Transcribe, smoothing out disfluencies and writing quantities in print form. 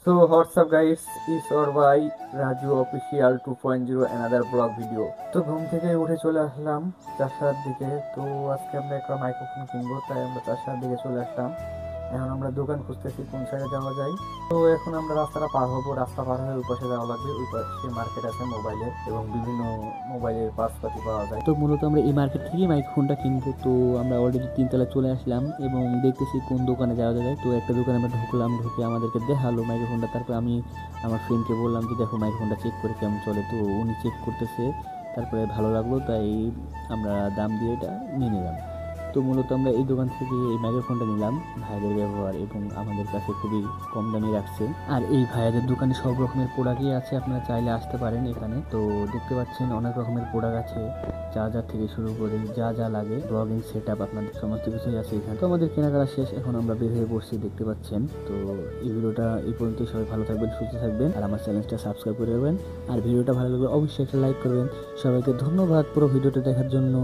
So what's up guys, it's our by Raju official 2.0 another blog video। তো ঘুম থেকে উঠে চলে আসলাম 4টার দিকে। তো আজকে আমরা একটা মাইক্রোফোন কিনবো, তাই আমরা 4টার দিকে চলে আসলাম। এখন আমরা দোকান খুঁজতেছি কোন সাইডে যাওয়া যায়। তো এখন আমরা রাস্তাটা পার হবো, রাস্তা পার হয়ে ওই পাশে যাওয়া লাগবে। ওই পাশে মার্কেট আছে মোবাইলের এবং বিভিন্ন মোবাইলের পার্টসপাতি পাওয়া যায়। তো মূলত আমরা এই মার্কেট থেকে মাইক্রোফোনটা কিনবো। তো আমরা অলরেডি 3 তলায় চলে আসলাম এবং দেখতেছি কোন দোকানে যাওয়া যায়। তো একটা দোকানে আমরা ঢুকলাম, ঢুকে আমাদেরকে দেখালো মাইক্রোফোনটা। তারপর আমি আমার ফ্রেন্ডকে বললাম যে দেখো মাইক্রোফোনটা চেক করে কেমন চলে। তো উনি চেক করতেছে, তারপরে ভালো লাগলো, তাই আমরা দাম দিয়ে এটা নিয়ে নিলাম। তো মূলত আমরা এই দোকান থেকে এই মাইক্রোফোনটা নিলাম। ভাইদের ব্যবহার এবং আমাদের কাছে খুবই কম দামে রাখছে। আর এই ভাইয়াদের দোকানে সব রকমের প্রোডাক্টই আছে, আপনারা চাইলে আসতে পারেন এখানে। তো দেখতে পাচ্ছেন অনেক রকমের প্রোডাক্ট আছে, চার্জার থেকে শুরু করে যা যা লাগে, ব্লগিং সেট আপ, আপনাদের সমস্ত কিছুই আছে এখানে। তো আমাদের কেনাকাটা শেষ, এখন আমরা বের হয়ে বসছি, দেখতে পাচ্ছেন। তো এই ভিডিওটা এই পর্যন্ত। সবাই ভালো থাকবেন, সুস্থ থাকবেন, আর আমার চ্যানেলটা সাবস্ক্রাইব করে দেবেন। আর ভিডিওটা ভালো লাগলে অবশ্যই একটা লাইক করবেন। সবাইকে ধন্যবাদ পুরো ভিডিওটা দেখার জন্য।